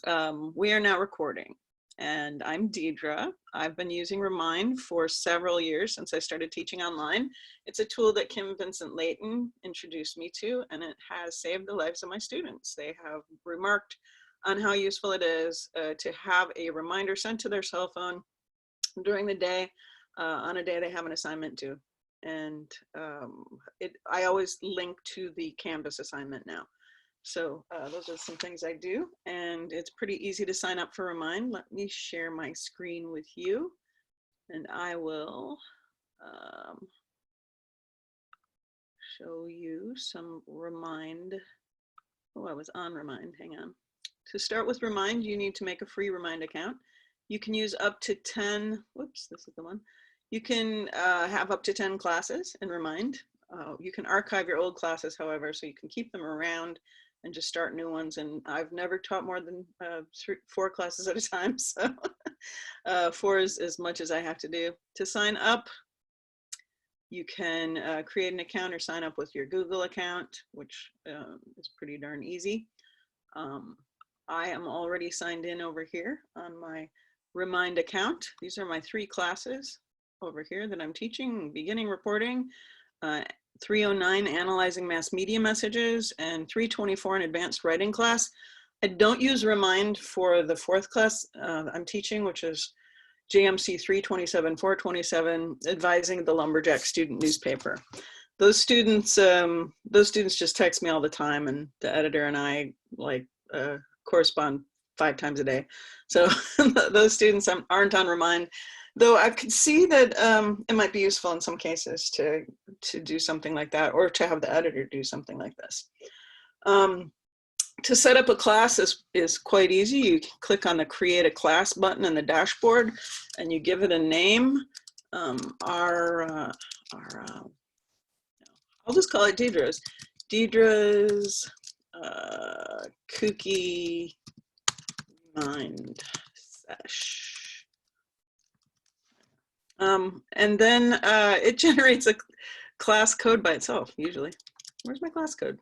We are now recording, and I'm Deidre. I've been using Remind for several years since I started teaching online. It's a tool that Kim Vincent Layton introduced me to, and it has saved the lives of my students. They have remarked on how useful it is to have a reminder sent to their cell phone during the day on a day they have an assignment due. And I always link to the Canvas assignment now. So those are some things I do, and it's pretty easy to sign up for Remind. Let me share my screen with you, and I will show you some Remind. Oh, I was on Remind, hang on. To start with Remind, you need to make a free Remind account. You can use up to 10, whoops, this is the one. You can have up to 10 classes in Remind. You can archive your old classes, however, so you can keep them around and just start new ones. And I've never taught more than 4 classes at a time. So 4 is as much as I have to do. To sign up, you can create an account or sign up with your Google account, which is pretty darn easy. I am already signed in over here on my Remind account. These are my 3 classes over here that I'm teaching: beginning reporting, 309 analyzing mass media messages, and 324 an advanced writing class. I don't use Remind for the 4th class I'm teaching, which is JMC 327, 427, advising the Lumberjack student newspaper. Those students just text me all the time, and the editor and I correspond 5 times a day. So those students aren't on Remind. Though I could see that it might be useful in some cases to do something like that, or to have the editor do something like this. To set up a class is quite easy. You can click on the Create a Class button in the dashboard, and you give it a name. I'll just call it Deidre's. Deidre's Kooky Mind Sesh. And then it generates a class code by itself, usually. Where's my class code?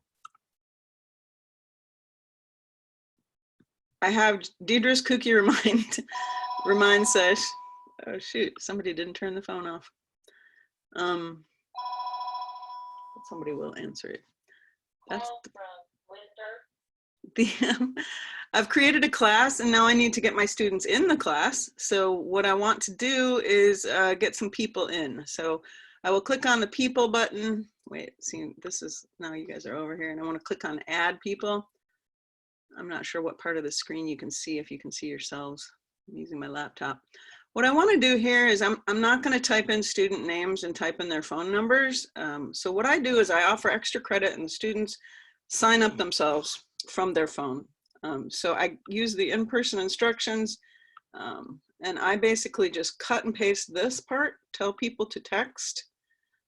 I have Deidre's Kooky Remind Sesh. Oh shoot, somebody didn't turn the phone off. Somebody will answer it. That's I've created a class, and now I need to get my students in the class. So what I want to do is get some people in. So I will click on the people button. Wait, see, this is, now you guys are over here, and I want to click on add people. I'm not sure what part of the screen you can see, if you can see yourselves. I'm using my laptop. What I want to do here is I'm not going to type in student names and type in their phone numbers. So what I do is I offer extra credit, and the students sign up themselves from their phone. So I use the in-person instructions, and I basically just cut and paste this part, tell people to text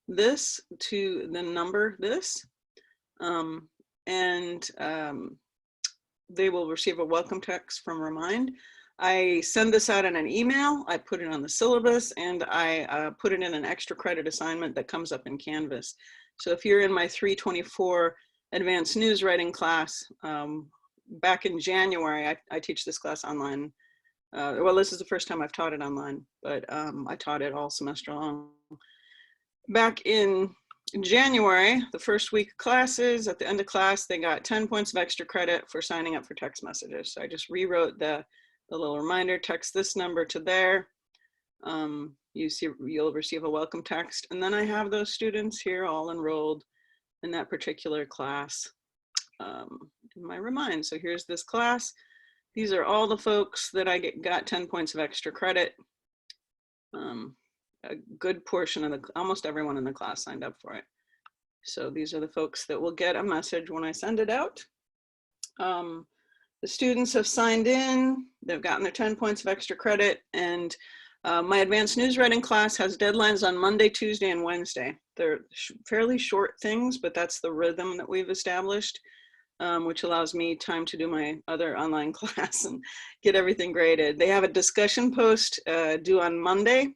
this to the number this, and they will receive a welcome text from Remind. I send this out in an email, I put it on the syllabus, and I put it in an extra credit assignment that comes up in Canvas. So if you're in my 324 advanced news writing class, back in January, I teach this class online. Well, this is the first time I've taught it online, but I taught it all semester long. Back in January, the first week of classes, at the end of class, they got 10 points of extra credit for signing up for text messages. So I just rewrote the little reminder, text this number to there. You'll receive a welcome text. And then I have those students here all enrolled in that particular class. In my Remind. So here's this class. These are all the folks that I got 10 points of extra credit. A good portion of almost everyone in the class signed up for it. So these are the folks that will get a message when I send it out. The students have signed in, they've gotten their 10 points of extra credit, and my advanced news writing class has deadlines on Monday, Tuesday, and Wednesday. They're fairly short things, but that's the rhythm that we've established, which allows me time to do my other online class and get everything graded. They have a discussion post due on Monday,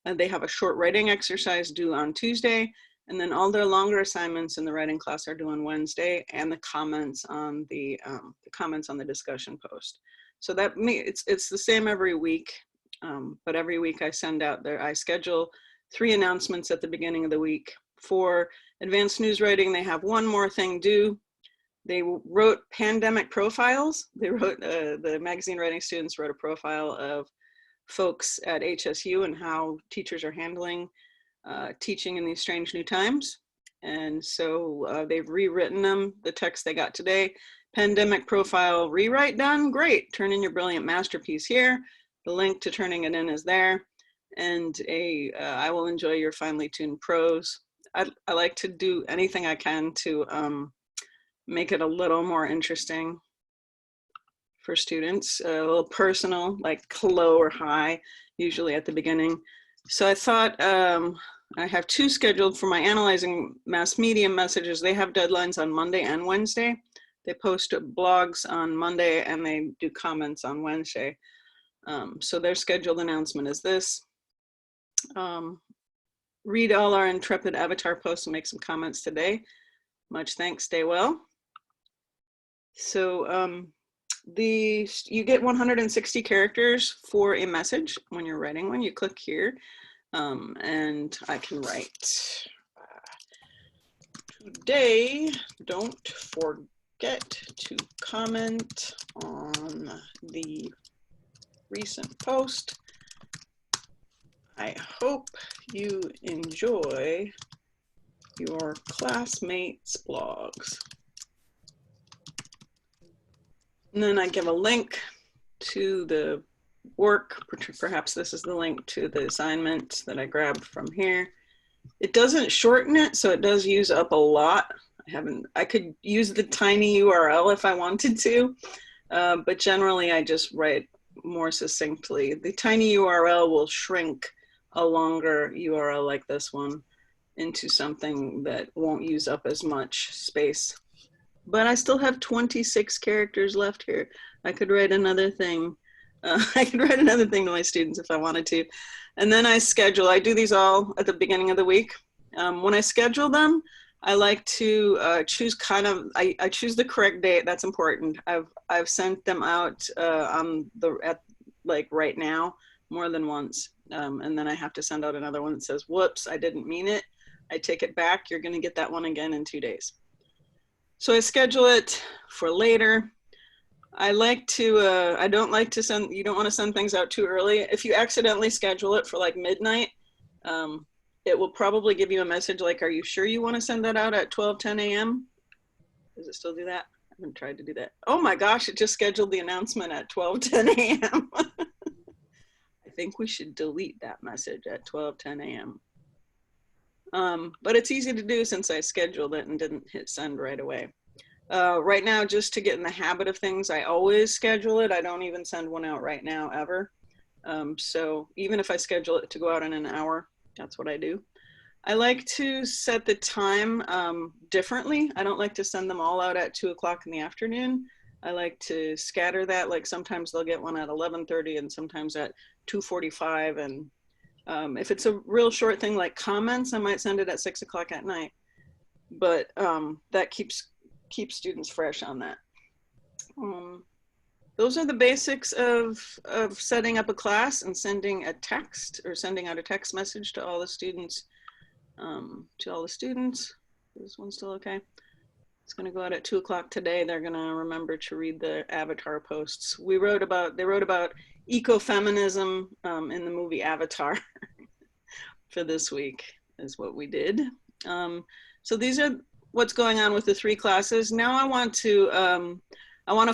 and they have a short writing exercise due on Tuesday, and then all their longer assignments in the writing class are due on Wednesday, and the comments on the discussion post. So it's the same every week, but every week I send out I schedule 3 announcements at the beginning of the week. For advanced news writing, they have one more thing due. They wrote pandemic profiles. They wrote, the magazine writing students wrote a profile of folks at HSU and how teachers are handling teaching in these strange new times. And so they've rewritten them, the text they got today. Pandemic profile rewrite done, great. Turn in your brilliant masterpiece here. The link to turning it in is there. And I will enjoy your finely tuned prose. I like to do anything I can to make it a little more interesting for students, a little personal, like hello or hi, usually at the beginning. So I thought I have 2 scheduled for my analyzing mass media messages. They have deadlines on Monday and Wednesday. They post blogs on Monday and they do comments on Wednesday. So their scheduled announcement is this. Read all our intrepid avatar posts and make some comments today. Much thanks, stay well. So you get 160 characters for a message when you're writing one. You click here and I can write, today, don't forget to comment on the recent post. I hope you enjoy your classmates' blogs. And then I give a link to the work. Perhaps this is the link to the assignment that I grabbed from here. It doesn't shorten it, so it does use up a lot. I could use the tiny URL if I wanted to, but generally I just write more succinctly. The tiny URL will shrink a longer URL like this one into something that won't use up as much space. But I still have 26 characters left here. I could write another thing. I could write another thing to my students if I wanted to. And then I do these all at the beginning of the week. When I schedule them, I like to choose I choose the correct date. That's important. I've sent them out like right now more than once. And then I have to send out another one that says, whoops, I didn't mean it. I take it back. You're going to get that one again in 2 days. So I schedule it for later. I don't like to send, you don't want to send things out too early. If you accidentally schedule it for like midnight, it will probably give you a message like, are you sure you want to send that out at 12:10 a.m.? Does it still do that? I haven't tried to do that. Oh my gosh, it just scheduled the announcement at 12:10 a.m. I think we should delete that message at 12:10 a.m. But it's easy to do since I scheduled it and didn't hit send right away. Right now, just to get in the habit of things, I always schedule it. I don't even send one out right now ever. So even if I schedule it to go out in an hour, that's what I do. I like to set the time differently. I don't like to send them all out at 2 o'clock in the afternoon. I like to scatter that. Like sometimes they'll get one at 11:30 and sometimes at 2:45. And if it's a real short thing like comments, I might send it at 6 o'clock at night. But that keeps students fresh on that. Those are the basics of setting up a class and sending a text or sending out a text message to all the students. Is this one still okay? It's going to go out at 2 o'clock today. They're going to remember to read the avatar posts. They wrote about ecofeminism in the movie Avatar for this week is what we did. So these are what's going on with the 3 classes. Now I want to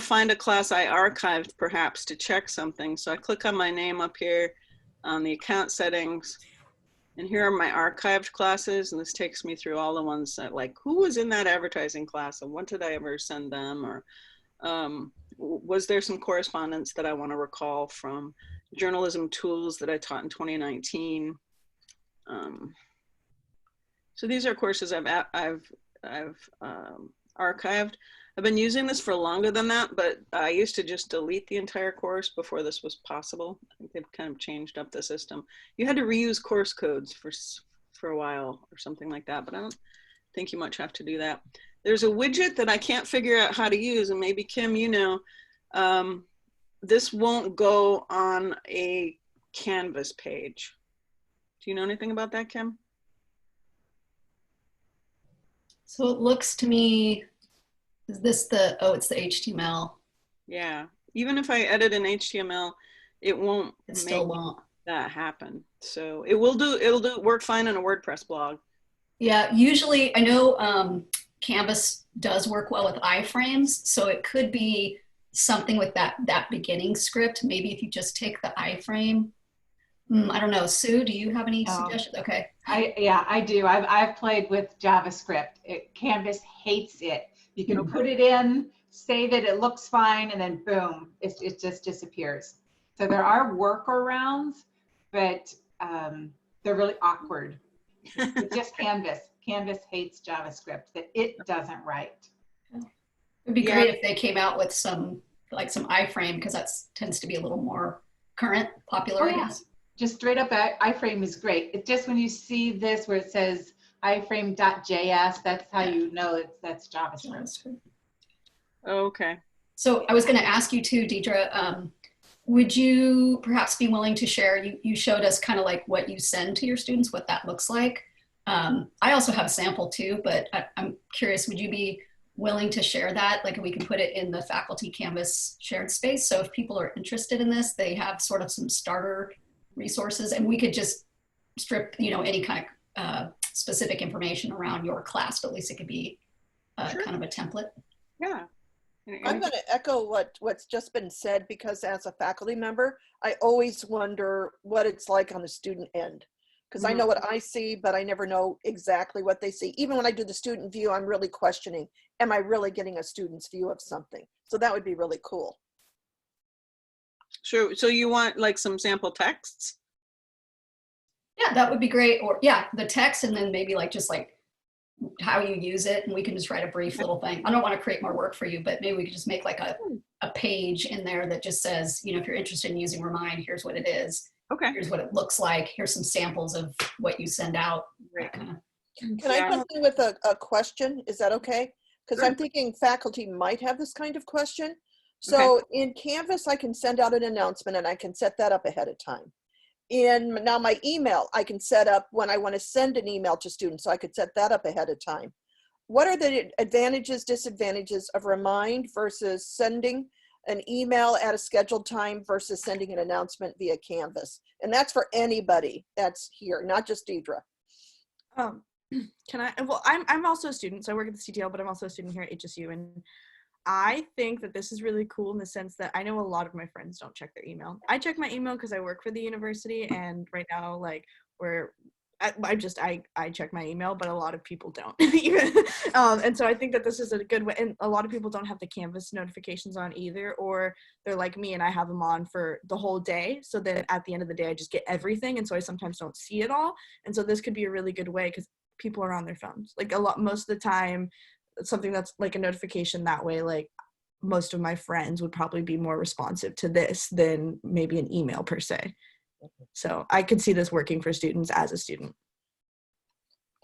find a class I archived perhaps to check something. So I click on my name up here on the account settings. And here are my archived classes, and this takes me through all the ones that, like, who was in that advertising class and what did I ever send them? Or was there some correspondence that I want to recall from journalism tools that I taught in 2019? So these are courses I've archived. I've been using this for longer than that, but I used to just delete the entire course before this was possible. I think they've kind of changed up the system. You had to reuse course codes for a while or something like that, but I don't think you much have to do that. There's a widget that I can't figure out how to use, and maybe Kim, you know, this won't go on a Canvas page. Do you know anything about that, Kim? So it looks to me, is this the, oh, it's the HTML. Yeah. Even if I edit in HTML, it won't It make still won't. that happen. So it'll work fine on a WordPress blog. Yeah, usually I know Canvas does work well with iframes, so it could be something with that beginning script. Maybe if you just take the iframe. I don't know. Sue, do you have any suggestions? Okay. I do. I've played with JavaScript. Canvas hates it. You can put it in, save it, it looks fine, and then boom, it just disappears. So there are workarounds, but they're really awkward. It's just Canvas. Canvas hates JavaScript, that it doesn't write. It'd be great if they came out with some iframe, because that tends to be a little more current, popular, I guess. Just straight up iframe is great. It's just when you see this where it says iframe.js, that's how you know that's JavaScript. Okay. So I was going to ask you too, Deidre, would you perhaps be willing to share, you showed us kind of like what you send to your students, what that looks like. I also have a sample too, but I'm curious, would you be willing to share that? Like we can put it in the faculty Canvas shared space. So if people are interested in this, they have sort of some starter resources, and we could just strip, any kind of specific information around your class, but at least it could be kind of a template. Yeah. I'm going to echo what's just been said, because as a faculty member, I always wonder what it's like on the student end, because I know what I see, but I never know exactly what they see. Even when I do the student view, I'm really questioning, am I really getting a student's view of something? So that would be really cool. Sure. So you want like some sample texts? Yeah, that would be great. Or the text, and then maybe just how you use it, and we can just write a brief little thing. I don't want to create more work for you, but maybe we could just make like a page in there that just says, if you're interested in using Remind, here's what it is. Okay. Here's what it looks like. Here's some samples of what you send out. Right. Can I jump in with a question? Is that okay? Because I'm thinking faculty might have this kind of question. So in Canvas, I can send out an announcement, and I can set that up ahead of time. Now my email, I can set up when I want to send an email to students, so I could set that up ahead of time. What are the advantages, disadvantages of Remind versus sending an email at a scheduled time versus sending an announcement via Canvas? And that's for anybody that's here, not just Deidre. Can I? Well, I'm also a student, so I work at the CTL, but I'm also a student here at HSU, and I think that this is really cool in the sense that I know a lot of my friends don't check their email. I check my email because I work for the university, and right now, I check my email, but a lot of people don't even. And so I think that this is a good way, and a lot of people don't have the Canvas notifications on either, or they're like me and I have them on for the whole day. So then at the end of the day, I just get everything. And so I sometimes don't see it all. And so this could be a really good way, because people are on their phones. Most of the time, something that's like a notification that way, like most of my friends would probably be more responsive to this than maybe an email per se. So I could see this working for students as a student.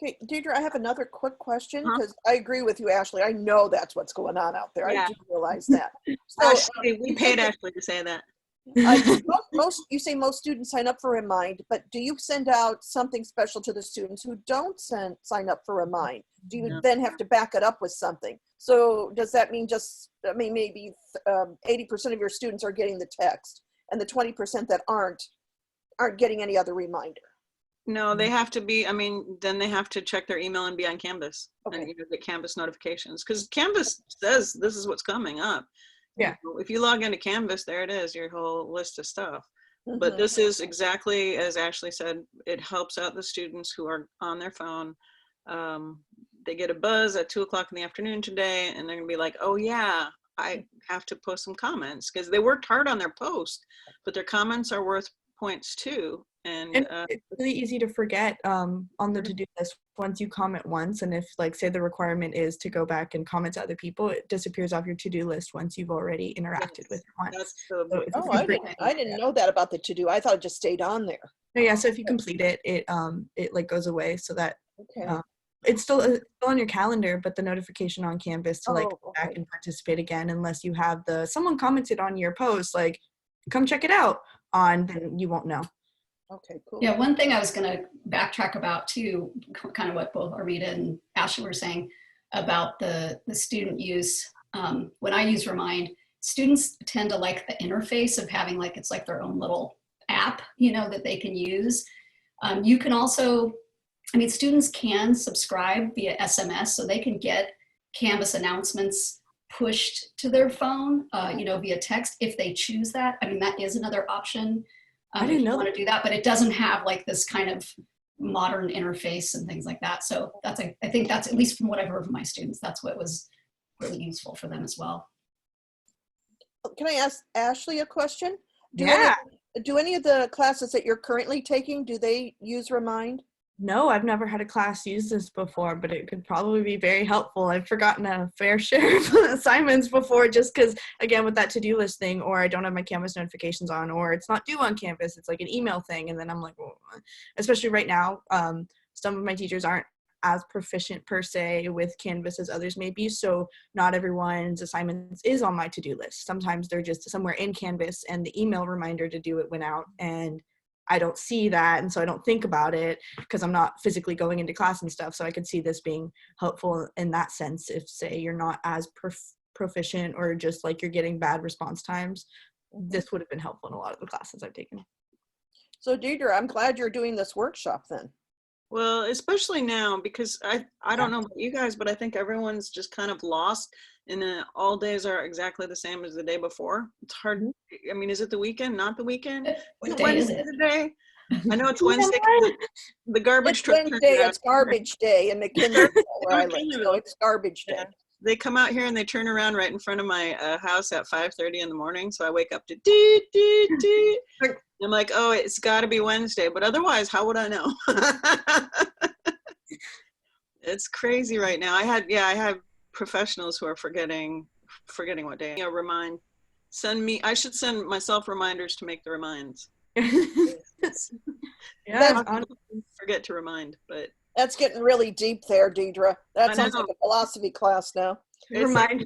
Okay, Deidre, I have another quick question, because I agree with you, Ashley. I know that's what's going on out there. Yeah. I do realize that. So, Ashley, we paid Ashley to say that. You say most students sign up for Remind, but do you send out something special to the students who don't sign up for Remind? Do you then have to back it up with something? So does that mean maybe 80% of your students are getting the text, and the 20% that aren't getting any other reminder? No, they have to be, then they have to check their email and be on Canvas and get Canvas notifications, because Canvas says this is what's coming up. Yeah. If you log into Canvas, there it is, your whole list of stuff. But this is exactly as Ashley said, it helps out the students who are on their phone. They get a buzz at 2:00 in the afternoon today, and they're gonna be like, oh yeah, I have to post some comments, because they worked hard on their post, but their comments are worth points too. And it's really easy to forget on the to-do list once you comment once, and if say the requirement is to go back and comment to other people, it disappears off your to-do list once you've already interacted with it once. I didn't know that about the to-do. I thought it just stayed on there. Yeah, so if you complete it, it goes away, so that it's still on your calendar, but the notification on Canvas to go back and participate again, unless you have someone commented on your post come check it out on, then you won't know. Okay, cool. Yeah, one thing I was going to backtrack about too, kind of what both Armida and Ashley were saying about the student use. When I use Remind, students tend to like the interface of having like, it's like their own little app, you know, that they can use. You can also, I mean, students can subscribe via SMS, so they can get Canvas announcements pushed to their phone, you know, via text if they choose that. I mean, that is another option. I didn't know want to do that, but it doesn't have like this kind of modern interface and things like that. So that's, I think that's, at least from what I've heard from my students, that's what was really useful for them as well. Can I ask Ashley a question? Yeah. Do any of the classes that you're currently taking, do they use Remind? No, I've never had a class use this before, but it could probably be very helpful. I've forgotten a fair share of assignments before just because, again, with that to-do list thing, or I don't have my Canvas notifications on, or it's not due on Canvas. It's like an email thing. And then I'm like, well, especially right now, some of my teachers aren't as proficient per se with Canvas as others may be. So not everyone's assignments is on my to-do list. Sometimes they're just somewhere in Canvas and the email reminder to do it went out and I don't see that, and so I don't think about it because I'm not physically going into class and stuff. So I could see this being helpful in that sense if, say, you're not as proficient or just like you're getting bad response times. This would have been helpful in a lot of the classes I've taken. So Deidre, I'm glad you're doing this workshop then. Well, especially now, because I don't know about you guys, but I think everyone's just kind of lost and all days are exactly the same as the day before. It's hard. I mean, is it the weekend? Not the weekend? What day is it? Today? I know it's Wednesday. The garbage It's truck. Wednesday, it's garbage day in McKinley where I live, so it's garbage day. Yeah. They come out here and they turn around right in front of my house at 5:30 in the morning. So I wake up to dee, dee, dee. I'm like, oh, it's got to be Wednesday. But otherwise, how would I know? It's crazy right now. I have professionals who are forgetting what day. Yeah, remind. I should send myself reminders to make the reminds. Yeah, forget to remind, but that's getting really deep there, Deidre. That sounds like a philosophy class now. remind.